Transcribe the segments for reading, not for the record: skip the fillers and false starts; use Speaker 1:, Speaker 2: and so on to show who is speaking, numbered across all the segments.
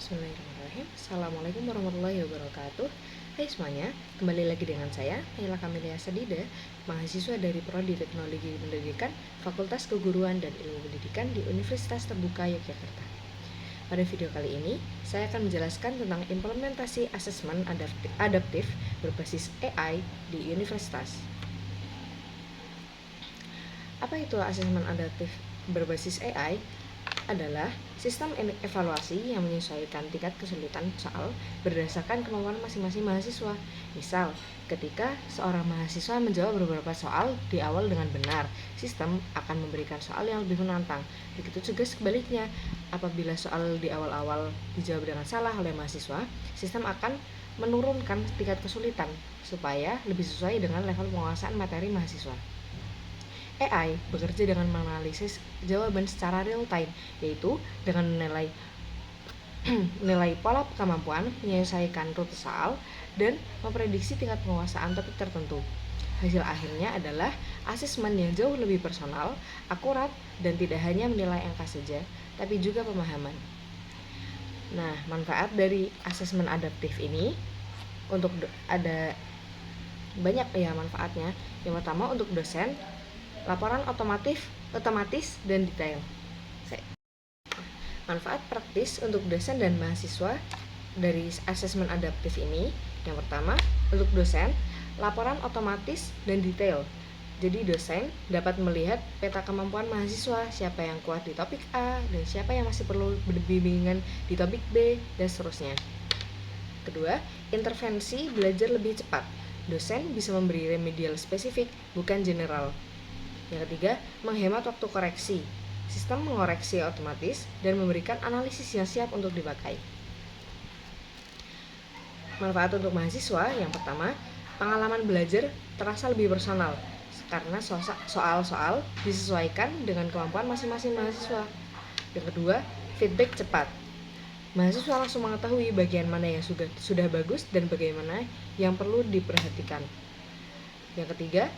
Speaker 1: Bismillahirrahmanirrahim. Assalamualaikum warahmatullahi wabarakatuh. Hai semuanya, kembali lagi dengan saya Naila Kamilia Sadida, mahasiswa dari Prodi Teknologi Pendidikan, Fakultas Keguruan dan Ilmu Pendidikan di Universitas Terbuka Yogyakarta. Pada video kali ini, saya akan menjelaskan tentang implementasi asesmen adaptif berbasis AI di universitas. Apa itu asesmen adaptif berbasis AI? Adalah sistem evaluasi yang menyesuaikan tingkat kesulitan soal berdasarkan kemampuan masing-masing mahasiswa. Misal, ketika seorang mahasiswa menjawab beberapa soal di awal dengan benar, sistem akan memberikan soal yang lebih menantang. Begitu juga sebaliknya, apabila soal di awal-awal dijawab dengan salah oleh mahasiswa, sistem akan menurunkan tingkat kesulitan supaya lebih sesuai dengan level penguasaan materi mahasiswa. AI bekerja dengan menganalisis jawaban secara real time, yaitu dengan menilai pola kemampuan, menyelesaikan rute soal, dan memprediksi tingkat penguasaan topik tertentu. Hasil akhirnya adalah asesmen yang jauh lebih personal, akurat, dan tidak hanya menilai angka saja, tapi juga pemahaman. Nah, manfaat dari asesmen adaptif ini ada banyak ya manfaatnya. Yang pertama, untuk dosen, laporan otomatis dan detail. Manfaat praktis untuk dosen dan mahasiswa dari asesmen adaptif ini, yang pertama, untuk dosen, laporan otomatis dan detail. Jadi dosen dapat melihat peta kemampuan mahasiswa, siapa yang kuat di topik A dan siapa yang masih perlu bimbingan di topik B, dan seterusnya. Kedua, intervensi belajar lebih cepat. Dosen bisa memberi remedial spesifik, bukan general. Yang ketiga, menghemat waktu koreksi. Sistem mengoreksi otomatis dan memberikan analisis yang siap untuk dipakai. Manfaat untuk mahasiswa, yang pertama, pengalaman belajar terasa lebih personal karena soal-soal disesuaikan dengan kemampuan masing-masing mahasiswa. Yang kedua, feedback cepat. Mahasiswa langsung mengetahui bagian mana yang sudah bagus dan bagaimana yang perlu diperhatikan. Yang ketiga,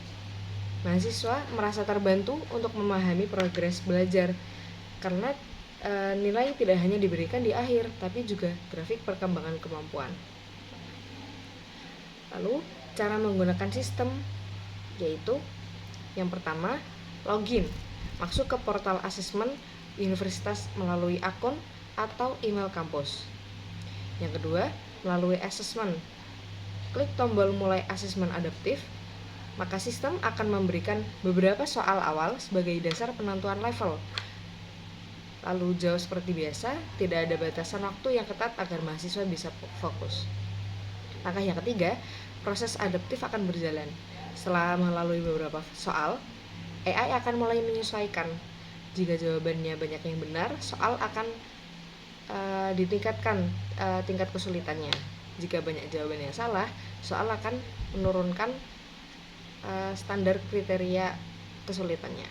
Speaker 1: mahasiswa merasa terbantu untuk memahami progres belajar karena nilai tidak hanya diberikan di akhir, tapi juga grafik perkembangan kemampuan. Lalu, cara menggunakan sistem yaitu yang pertama, login, masuk ke portal asesmen universitas melalui akun atau email kampus. Yang kedua, melalui asesmen, klik tombol mulai asesmen adaptif, maka sistem akan memberikan beberapa soal awal sebagai dasar penentuan level. Lalu jawab seperti biasa, tidak ada batasan waktu yang ketat agar mahasiswa bisa fokus. Langkah yang ketiga, proses adaptif akan berjalan. Setelah melalui beberapa soal, AI akan mulai menyesuaikan. Jika jawabannya banyak yang benar, soal akan ditingkatkan tingkat kesulitannya. Jika banyak jawaban yang salah, soal akan menurunkan standar kriteria kesulitannya.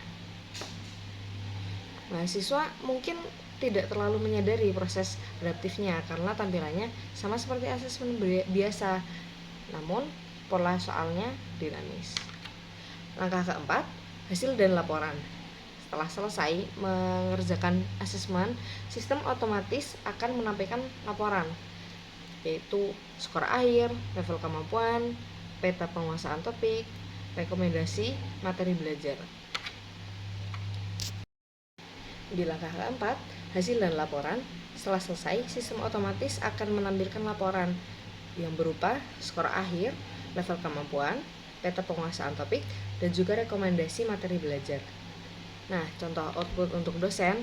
Speaker 1: Mahasiswa mungkin tidak terlalu menyadari proses adaptifnya karena tampilannya sama seperti asesmen biasa, namun pola soalnya dinamis. Langkah keempat, hasil dan laporan. Setelah selesai mengerjakan asesmen, sistem otomatis akan menampilkan laporan, yaitu skor akhir, level kemampuan, peta penguasaan topik, rekomendasi materi belajar. Di langkah keempat, hasil dan laporan. Setelah selesai, sistem otomatis akan menampilkan laporan yang berupa skor akhir, level kemampuan, peta penguasaan topik, dan juga rekomendasi materi belajar. Nah, contoh output untuk dosen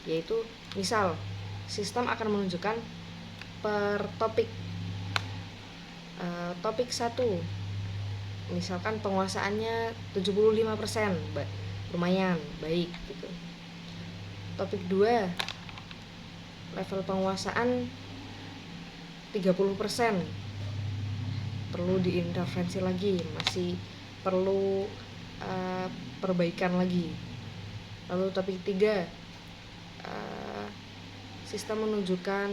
Speaker 1: yaitu misal sistem akan menunjukkan per topik. Topik 1 misalkan penguasaannya 75%, lumayan baik gitu. Topik 2 level penguasaan 30%, perlu diintervensi lagi, masih perlu perbaikan lagi. Lalu topik 3 sistem menunjukkan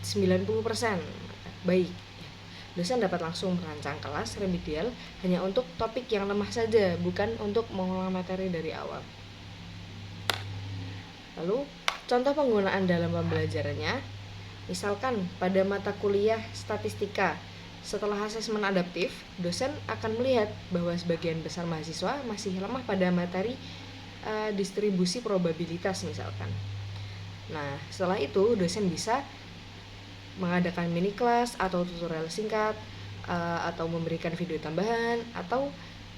Speaker 1: 90%, baik. Dosen dapat langsung merancang kelas remedial hanya untuk topik yang lemah saja, bukan untuk mengulang materi dari awal. Lalu, Contoh penggunaan dalam pembelajarannya, misalkan pada mata kuliah statistika, setelah asesmen adaptif, dosen akan melihat bahwa sebagian besar mahasiswa masih lemah pada materi distribusi probabilitas misalkan. Nah, setelah itu dosen bisa mengadakan mini kelas atau tutorial singkat, atau memberikan video tambahan, atau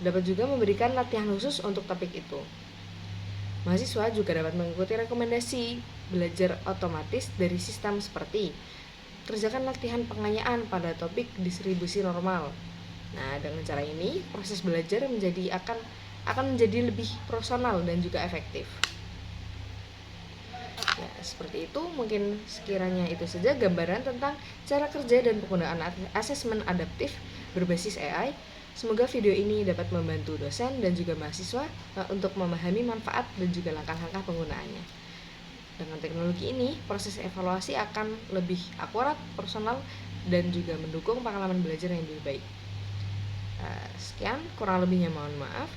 Speaker 1: dapat juga memberikan latihan khusus untuk topik itu. Mahasiswa juga dapat mengikuti rekomendasi belajar otomatis dari sistem seperti kerjakan latihan pengayaan pada topik distribusi normal. Nah, dengan cara ini proses belajar akan menjadi lebih personal dan juga efektif. Ya, seperti itu mungkin sekiranya itu saja gambaran tentang cara kerja dan penggunaan asesmen adaptif berbasis AI. Semoga video ini dapat membantu dosen dan juga mahasiswa untuk memahami manfaat dan juga langkah-langkah penggunaannya. Dengan teknologi ini, proses evaluasi akan lebih akurat, personal, dan juga mendukung pengalaman belajar yang lebih baik. Sekian, kurang lebihnya mohon maaf.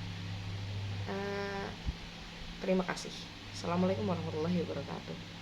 Speaker 1: Terima kasih. Assalamualaikum warahmatullahi wabarakatuh.